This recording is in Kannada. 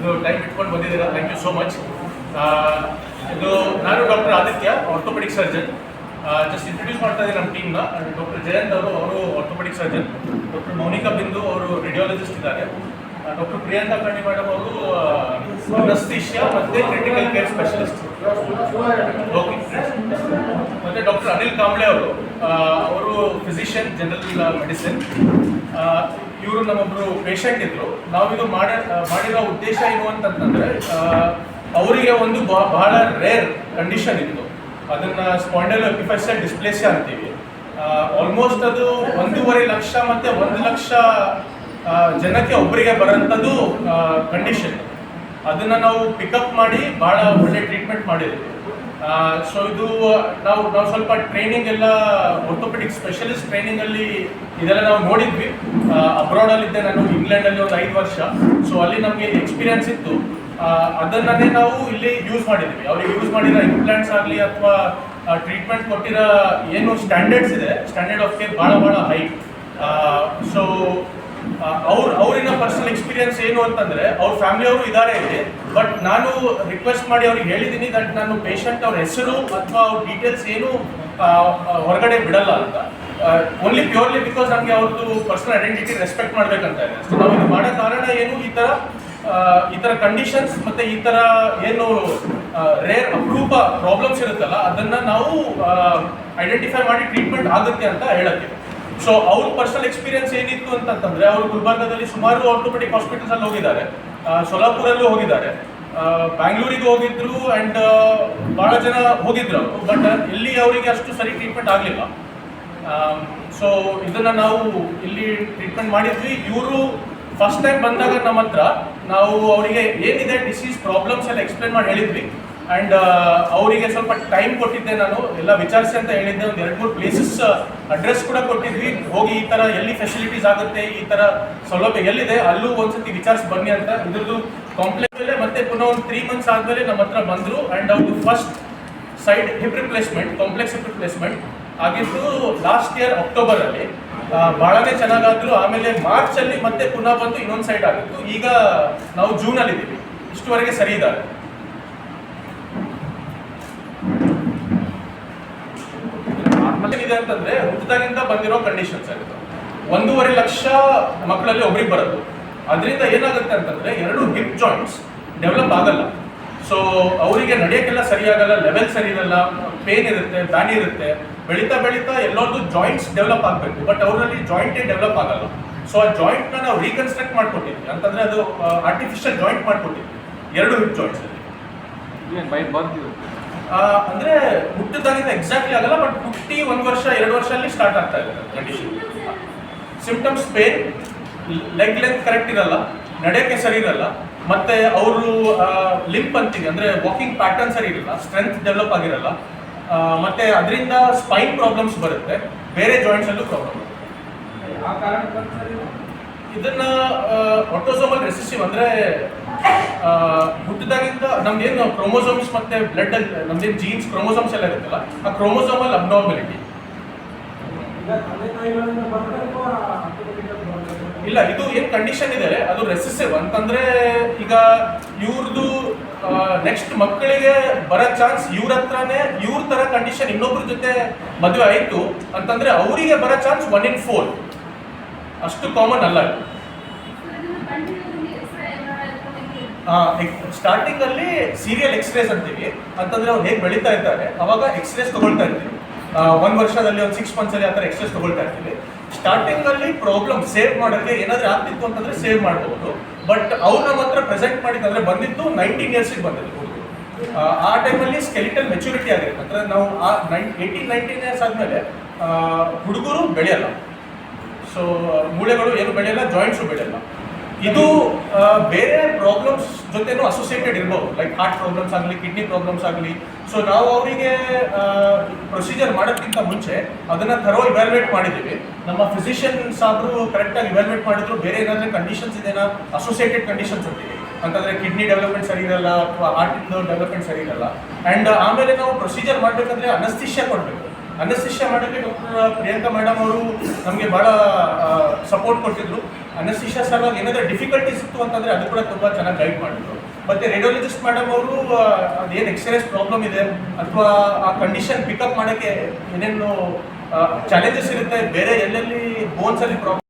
ಇಷ್ಟು ಟೈಮ್ ಇಟ್ಕೊಂಡು ಬಂದಿದ್ದೀರಾ, ಥ್ಯಾಂಕ್ ಯು ಸೋ ಮಚ್. ಇದು ನಾನು doctor Aditya, orthopaedic surgeon. Just introduce ಮಾಡ್ತಾ ಇದ್ದೀನಿ ನಮ್ಮ ಟೀಮ್ನ. ಡಾಕ್ಟರ್ ಜಯಂತ್ ಅವರು ಆರ್ಥೋಪೆಡಿಕ್ ಸರ್ಜನ್, ಡಾಕ್ಟರ್ ಮೌನಿಕಾ ಬಿಂದು ಅವರು ರೇಡಿಯಾಲಜಿಸ್ಟ್ ಇದ್ದಾರೆ, ಡಾಕ್ಟರ್ ಪ್ರಿಯಾಂಕಾ ಕರ್ಣಿ ಮೇಡಮ್ ಅವರು ಅನಸ್ಥೀಶಿಯಾ ಮತ್ತು ಕ್ರಿಟಿಕಲ್ ಕೇರ್ ಸ್ಪೆಷಲಿಸ್ಟ್, ಮತ್ತು ಡಾಕ್ಟರ್ ಅನಿಲ್ ಕಾಂಬ್ಳೆ ಅವರು ಫಿಸಿಷಿಯನ್ ಜನರಲ್ ಮೆಡಿಸಿನ್. ಇವರು ನಮ್ಮೊಬ್ಬರು ಪೇಷಂಟ್ ಇದ್ರು. ನಾವಿದು ಮಾಡಿರೋ ಉದ್ದೇಶ ಏನು ಅಂತಂತಂದರೆ, ಅವರಿಗೆ ಒಂದು ಬಹಳ ರೇರ್ ಕಂಡೀಷನ್ ಇತ್ತು, ಅದನ್ನು ಸ್ಪಾಂಡೈಲೋಎಪಿಫೈಸಿಯಲ್ ಡಿಸ್ಪ್ಲೇಸಿಯಾ ಅಂತೀವಿ. ಆಲ್ಮೋಸ್ಟ್ ಅದು 1.5 ಲಕ್ಷ ಮತ್ತು 1 ಲಕ್ಷ ಜನಕ್ಕೆ ಒಬ್ಬರಿಗೆ ಬರೋಂಥದ್ದು ಕಂಡೀಷನ್. ಅದನ್ನು ನಾವು ಪಿಕಪ್ ಮಾಡಿ ಭಾಳ ಒಳ್ಳೆ ಟ್ರೀಟ್ಮೆಂಟ್ ಮಾಡಿದ್ವಿ. ಸೊ ಇದು ನಾವು ಸ್ವಲ್ಪ ಟ್ರೈನಿಂಗ್ ಎಲ್ಲ ಆರ್ಥೋಪೆಡಿಕ್ ಸ್ಪೆಷಲಿಸ್ಟ್ ಟ್ರೈನಿಂಗಲ್ಲಿ ಇದೆಲ್ಲ ನಾವು ನೋಡಿದ್ವಿ. ಅಬ್ರಾಡಲ್ಲಿದ್ದೆ ನಾನು, ಇಂಗ್ಲೆಂಡಲ್ಲಿ ಒಂದು 5 ವರ್ಷ. ಸೊ ಅಲ್ಲಿ ನಮಗೆ ಎಕ್ಸ್ಪೀರಿಯನ್ಸ್ ಇತ್ತು. ಅದನ್ನೇ ನಾವು ಇಲ್ಲಿ ಯೂಸ್ ಮಾಡಿದ್ವಿ. ಅವ್ರಿಗೆ ಯೂಸ್ ಮಾಡಿರೋ ಇಂಪ್ಲಾಂಟ್ಸ್ ಆಗಲಿ ಅಥವಾ ಟ್ರೀಟ್ಮೆಂಟ್ ಕೊಟ್ಟಿರೋ ಏನು ಸ್ಟ್ಯಾಂಡರ್ಡ್ಸ್ ಇದೆ, ಸ್ಟ್ಯಾಂಡರ್ಡ್ ಆಫ್ ಕೇರ್ ಭಾಳ ಹೈ. ಸೊ ಅವರಿನ ಪರ್ಸನಲ್ ಎಕ್ಸ್ಪೀರಿಯನ್ಸ್ ಏನು ಅಂತಂದರೆ, ಅವ್ರ ಫ್ಯಾಮಿಲಿಯವರು ಇದ್ದಾರೆ ಇಲ್ಲಿ. ಬಟ್ ನಾನು ರಿಕ್ವೆಸ್ಟ್ ಮಾಡಿ ಅವ್ರಿಗೆ ಹೇಳಿದ್ದೀನಿ ದಟ್ ನಾನು ಪೇಷಂಟ್ ಅವ್ರ ಹೆಸರು ಅಥವಾ ಅವ್ರ ಡೀಟೇಲ್ಸ್ ಏನು ಹೊರಗಡೆ ಬಿಡಲ್ಲ ಅಂತ. ಓನ್ಲಿ ಪ್ಯೂರ್ಲಿ ಬಿಕಾಸ್ ನಮಗೆ ಅವ್ರದ್ದು ಪರ್ಸನಲ್ ಐಡೆಂಟಿಟಿ ರೆಸ್ಪೆಕ್ಟ್ ಮಾಡಬೇಕಂತ ಇದೆ. ಸೊ ನಾವು ಇದು ಮಾಡೋ ಕಾರಣ ಏನು, ಈ ಥರ ಕಂಡೀಷನ್ಸ್ ಮತ್ತು ಈ ಥರ ಏನು ರೇರ್ ಅಪರೂಪ ಪ್ರಾಬ್ಲಮ್ಸ್ ಇರುತ್ತಲ್ಲ, ಅದನ್ನು ನಾವು ಐಡೆಂಟಿಫೈ ಮಾಡಿ ಟ್ರೀಟ್ಮೆಂಟ್ ಆಗುತ್ತೆ ಅಂತ ಹೇಳಕ್ಕೆ. ಸೊ ಅವ್ರ ಪರ್ಸನಲ್ ಎಕ್ಸ್ಪೀರಿಯನ್ಸ್ ಏನಿತ್ತು ಅಂತಂತಂದರೆ, ಅವರು ಗುಲ್ಬರ್ಗದಲ್ಲಿ ಸುಮಾರು ಆರ್ಥೋಪೆಡಿಕ್ ಹಾಸ್ಪಿಟಲ್ಸಲ್ಲಿ ಹೋಗಿದ್ದಾರೆ, ಸೊಲಾಪುರಲ್ಲೂ ಹೋಗಿದ್ದಾರೆ, ಬ್ಯಾಂಗ್ಳೂರಿಗೆ ಹೋಗಿದ್ರು, ಆ್ಯಂಡ್ ಭಾಳ ಜನ ಹೋಗಿದ್ರು ಅವರು. ಬಟ್ ಇಲ್ಲಿ ಅವರಿಗೆ ಅಷ್ಟು ಸರಿ ಟ್ರೀಟ್ಮೆಂಟ್ ಆಗಲಿಲ್ಲ. ಸೊ ಇದನ್ನು ನಾವು ಇಲ್ಲಿ ಟ್ರೀಟ್ಮೆಂಟ್ ಮಾಡಿದ್ವಿ. ಇವರು ಫಸ್ಟ್ ಟೈಮ್ ಬಂದಾಗ ನಮ್ಮ ಹತ್ರ ನಾವು ಅವರಿಗೆ ಏನಿದೆ ಡಿಸೀಸ್ ಪ್ರಾಬ್ಲಮ್ಸ್ ಎಲ್ಲ ಎಕ್ಸ್ಪ್ಲೇನ್ ಮಾಡಿ ಹೇಳಿದ್ವಿ. ಆ್ಯಂಡ್ ಅವರಿಗೆ ಸ್ವಲ್ಪ ಟೈಮ್ ಕೊಟ್ಟಿದ್ದೆ, ನಾನು ಎಲ್ಲ ವಿಚಾರಿಸಿ ಅಂತ ಹೇಳಿದ್ದೆ. ಒಂದು 2-3 ಪ್ಲೇಸಸ್ ಅಡ್ರೆಸ್ ಕೂಡ ಕೊಟ್ಟಿದ್ವಿ. ಹೋಗಿ ಈ ಥರ ಎಲ್ಲಿ ಫೆಸಿಲಿಟೀಸ್ ಆಗುತ್ತೆ, ಈ ಥರ ಸೌಲಭ್ಯ ಎಲ್ಲಿದೆ ಅಲ್ಲೂ ಒಂದ್ಸತಿ ವಿಚಾರಿಸಿ ಬನ್ನಿ ಅಂತ. ಇದ್ರದ್ದು ಕಾಂಪ್ಲೆಕ್ಸ್ ಮೇಲೆ ಮತ್ತೆ ಪುನಃ ಒಂದು 3 ಮಂತ್ಸ್ ಆದಮೇಲೆ ನಮ್ಮ ಹತ್ರ ಬಂದರು. ಆ್ಯಂಡ್ ಅವ್ರದ್ದು first side hip replacement, complex hip replacement ಆಗಿದ್ದು ಲಾಸ್ಟ್ ಇಯರ್ ಅಕ್ಟೋಬರಲ್ಲಿ. ಭಾಳನೇ ಚೆನ್ನಾಗಾದ್ರು. ಆಮೇಲೆ ಮಾರ್ಚಲ್ಲಿ ಮತ್ತೆ ಪುನಃ ಬಂದು ಇನ್ನೊಂದು ಸೈಡ್ ಆಗಿತ್ತು. ಈಗ ನಾವು ಜೂನಲ್ಲಿದ್ದೀವಿ. ಇಷ್ಟುವರೆಗೆ ಸರಿ ಇದ್ದಾರೆ. ಇದೆ ಅಂತಂದ್ರೆ ಹುಟ್ಟದಾಗಿಂದ ಬಂದಿರೋ ಕಂಡೀಷನ್ಸ್ ಆಗುತ್ತೆ. 1.5 ಲಕ್ಷ ಮಕ್ಕಳಲ್ಲಿ ಒಬ್ರಿಗೆ ಬರೋದು. ಅದರಿಂದ ಏನಾಗುತ್ತೆ ಅಂತಂದ್ರೆ, 2 ಹಿಪ್ ಜಾಯಿಂಟ್ಸ್ ಡೆವಲಪ್ ಆಗಲ್ಲ. ಸೊ ಅವರಿಗೆ ನಡೆಯೋಕ್ಕೆಲ್ಲ ಸರಿಯಾಗಲ್ಲ, ಲೆವೆಲ್ ಸರಿ ಇರಲ್ಲ, ಪೇನ್ ಇರುತ್ತೆ, ಬ್ಯಾನಿ ಇರುತ್ತೆ. ಬೆಳೀತಾ ಎಲ್ಲರದ್ದು ಜಾಯಿಂಟ್ಸ್ ಡೆವಲಪ್ ಆಗಬೇಕು, ಬಟ್ ಅವರಲ್ಲಿ ಜಾಯಿಂಟೇ ಡೆವಲಪ್ ಆಗಲ್ಲ. ಸೊ ಆ ಜಾಯಿಂಟ್ನ ನಾವು ರೀಕನ್ಸ್ಟ್ರಕ್ಟ್ ಮಾಡ್ಕೊಟ್ಟಿದ್ವಿ. ಅಂತಂದರೆ ಅದು ಆರ್ಟಿಫಿಷಿಯಲ್ ಜಾಯಿಂಟ್ ಮಾಡ್ಕೊಟ್ಟಿದ್ವಿ 2 ಹಿಪ್ ಜಾಯಿಂಟ್ಸಲ್ಲಿ. ಅಂದರೆ ಹುಟ್ಟಿದಾಗಿಂದ ಎಕ್ಸಾಕ್ಟ್ಲಿ ಆಗಲ್ಲ, ಬಟ್ ಹುಟ್ಟಿ 1 ವರ್ಷ 2 ವರ್ಷದಲ್ಲಿ ಸ್ಟಾರ್ಟ್ ಆಗ್ತಾ ಇದೆ condition. Symptoms pain, leg length correct ಇರಲ್ಲ, ನಡೆಯೋಕ್ಕೆ ಸರಿ ಇರಲ್ಲ, ಮತ್ತು ಅವರು ಲಿಂಪ್ ಅಂತೀವಿ ಅಂದರೆ ವಾಕಿಂಗ್ ಪ್ಯಾಟರ್ನ್ ಸರಿ ಇರಲ್ಲ, ಸ್ಟ್ರೆಂತ್ ಡೆವಲಪ್ ಆಗಿರಲ್ಲ, ಮತ್ತು ಅದರಿಂದ ಸ್ಪೈನ್ ಪ್ರಾಬ್ಲಮ್ಸ್ ಬರುತ್ತೆ, ಬೇರೆ ಜಾಯಿಂಟ್ಸಲ್ಲೂ ಪ್ರಾಬ್ಲಮ್. ಇದನ್ನು ಆಟೋಸೋಮಲ್ ರೆಸಿಸಿವ್ ಅಂದರೆ ಹುಟ್ಟಿದಾಗಿಂದ ನಮ್ದೇನು ಕ್ರೋಮೋಸೋಮ್ಸ್ ಮತ್ತು ಬ್ಲಡ್ಡಲ್ಲಿ ನಮ್ದೇನು ಜೀನ್ಸ್ ಕ್ರೋಮೋಸೋಮ್ಸ್ ಎಲ್ಲ ಇರುತ್ತಲ್ಲ, ಆ ಕ್ರೋಮೋಸೋಮಲ್ ಅಬ್ನಾರ್ಮಲಿಟಿ ಇಲ್ಲ. ಇದು ಏನು ಕಂಡೀಷನ್ ಇದೆ ಅದು ರೆಸಿಸಿವ್ ಅಂತಂದರೆ, ಈಗ ಇವ್ರದ್ದು ನೆಕ್ಸ್ಟ್ ಮಕ್ಕಳಿಗೆ ಬರೋ ಚಾನ್ಸ್ ಇವ್ರ ಹತ್ರನೇ, ಇವ್ರ ಥರ ಕಂಡೀಷನ್ ಇನ್ನೊಬ್ರ ಜೊತೆ ಮದುವೆ ಆಯಿತು ಅಂತಂದರೆ ಅವರಿಗೆ ಬರೋ ಚಾನ್ಸ್ 1 in 4. ಅಷ್ಟು ಕಾಮನ್ ಅಲ್ಲ ಇದು. ಸ್ಟಾರ್ಟಿಂಗಲ್ಲಿ ಸೀರಿಯಲ್ ಎಕ್ಸ್ರೇಸ್ ಅಂತೀವಿ. ಅಂತಂದರೆ ಅವ್ರು ಹೇಗೆ ಬೆಳೀತಾ ಇರ್ತಾರೆ ಅವಾಗ ಎಕ್ಸ್ರೇಸ್ ತೊಗೊಳ್ತಾ ಇರ್ತೀವಿ. 1 ವರ್ಷದಲ್ಲಿ ಒಂದು 6 ಮಂತ್ಸಲ್ಲಿ ಆ ಥರ ಎಕ್ಸ್ರೇಸ್ ತೊಗೊಳ್ತಾ ಇರ್ತೀವಿ. ಸ್ಟಾರ್ಟಿಂಗಲ್ಲಿ ಪ್ರಾಬ್ಲಮ್ ಸೇವ್ ಮಾಡೋಕ್ಕೆ ಏನಾದರೂ ಆಗ್ತಿತ್ತು ಅಂತಂದರೆ ಸೇವ್ ಮಾಡ್ಬೋದು. ಬಟ್ ಅವ್ರು ನಮ್ಮ ಹತ್ರ ಪ್ರೆಸೆಂಟ್ ಮಾಡಿದಂದರೆ ಬಂದಿದ್ದು 19 ಇಯರ್ಸಿಗೆ ಬಂದಿದ್ದು ಹುಡುಗರು. ಆ ಟೈಮಲ್ಲಿ ಸ್ಕೆಲಿಟಲ್ ಮೆಚುರಿಟಿ ಆಗಿರುತ್ತೆ. ಅಂದರೆ ನಾವು 18-19 ಇಯರ್ಸ್ ಆದಮೇಲೆ ಹುಡುಗರು ಬೆಳೆಯಲ್ಲ. ಸೊ ಮೂಳೆಗಳು ಏನು ಬೆಳೆಯಲ್ಲ, ಜಾಯಿಂಟ್ಸು ಬೆಳೆಯಲ್ಲ. ಇದು ಬೇರೆ ಪ್ರಾಬ್ಲಮ್ಸ್ ಜೊತೆನೂ ಅಸೋಸಿಯೇಟೆಡ್ ಇರ್ಬೋದು, ಲೈಕ್ ಹಾರ್ಟ್ ಪ್ರಾಬ್ಲಮ್ಸ್ ಆಗಲಿ, ಕಿಡ್ನಿ ಪ್ರಾಬ್ಲಮ್ಸ್ ಆಗಲಿ. ಸೊ ನಾವು ಅವರಿಗೆ ಪ್ರೊಸೀಜರ್ ಮಾಡೋಕ್ಕಿಂತ ಮುಂಚೆ ಅದನ್ನು ಥರೋ ಇವ್ಯಾಲ್ಯೂಯೇಟ್ ಮಾಡಿದ್ದೀವಿ. ನಮ್ಮ ಫಿಸಿಷಿಯನ್ ಸಾಬ್ರು ಕರೆಕ್ಟಾಗಿ ಇವ್ಯಾಲ್ಯೂಯೇಟ್ ಮಾಡಿದ್ರು, ಬೇರೆ ಏನಾದರೂ ಕಂಡೀಷನ್ಸ್ ಇದೆನಾ, ಅಸೋಸಿಯೇಟೆಡ್ ಕಂಡೀಷನ್ಸ್ ಅಂತೀವಿ. ಅಂತಂದರೆ ಕಿಡ್ನಿ ಡೆವಲಪ್ಮೆಂಟ್ ಸರಿ ಇರಲ್ಲ ಅಥವಾ ಹಾರ್ಟಿಂದು ಡೆವಲಪ್ಮೆಂಟ್ ಸರಿ ಇರಲ್ಲ. ಆ್ಯಂಡ್ ಆಮೇಲೆ ನಾವು ಪ್ರೊಸೀಜರ್ ಮಾಡಬೇಕಂದ್ರೆ ಅನಸ್ಥೀಶಿಯಾ ಕೊಡಬೇಕು. ಅನಸ್ತಿಷ್ಯ ಮಾಡೋಕ್ಕೆ ಡಾಕ್ಟರ್ ಪ್ರಿಯಾಂಕಾ ಮೇಡಮ್ ಅವರು ನಮಗೆ ಭಾಳ ಸಪೋರ್ಟ್ ಕೊಟ್ಟಿದ್ರು. ಅನಸ್ತಿಷ್ಯ ಸಲುವಾಗಿ ಏನಾದರೂ ಡಿಫಿಕಲ್ಟೀಸ್ ಇತ್ತು ಅಂತಂದರೆ ಅದು ಕೂಡ ತುಂಬ ಚೆನ್ನಾಗಿ ಗೈಡ್ ಮಾಡಿದ್ರು. ಮತ್ತು ರೇಡಿಯೋಲಜಿಸ್ಟ್ ಮೇಡಮ್ ಅವರು ಅದೇನು ಎಕ್ಸ್ರೇಸ್ ಪ್ರಾಬ್ಲಮ್ ಇದೆ ಅಥವಾ ಆ ಕಂಡೀಷನ್ ಪಿಕಪ್ ಮಾಡೋಕ್ಕೆ ಏನೇನು ಚಾಲೆಂಜಸ್ ಇರುತ್ತೆ, ಬೇರೆ ಎಲ್ಲೆಲ್ಲಿ ಬೋನ್ಸಲ್ಲಿ ಪ್ರಾಬ್ಲಮ್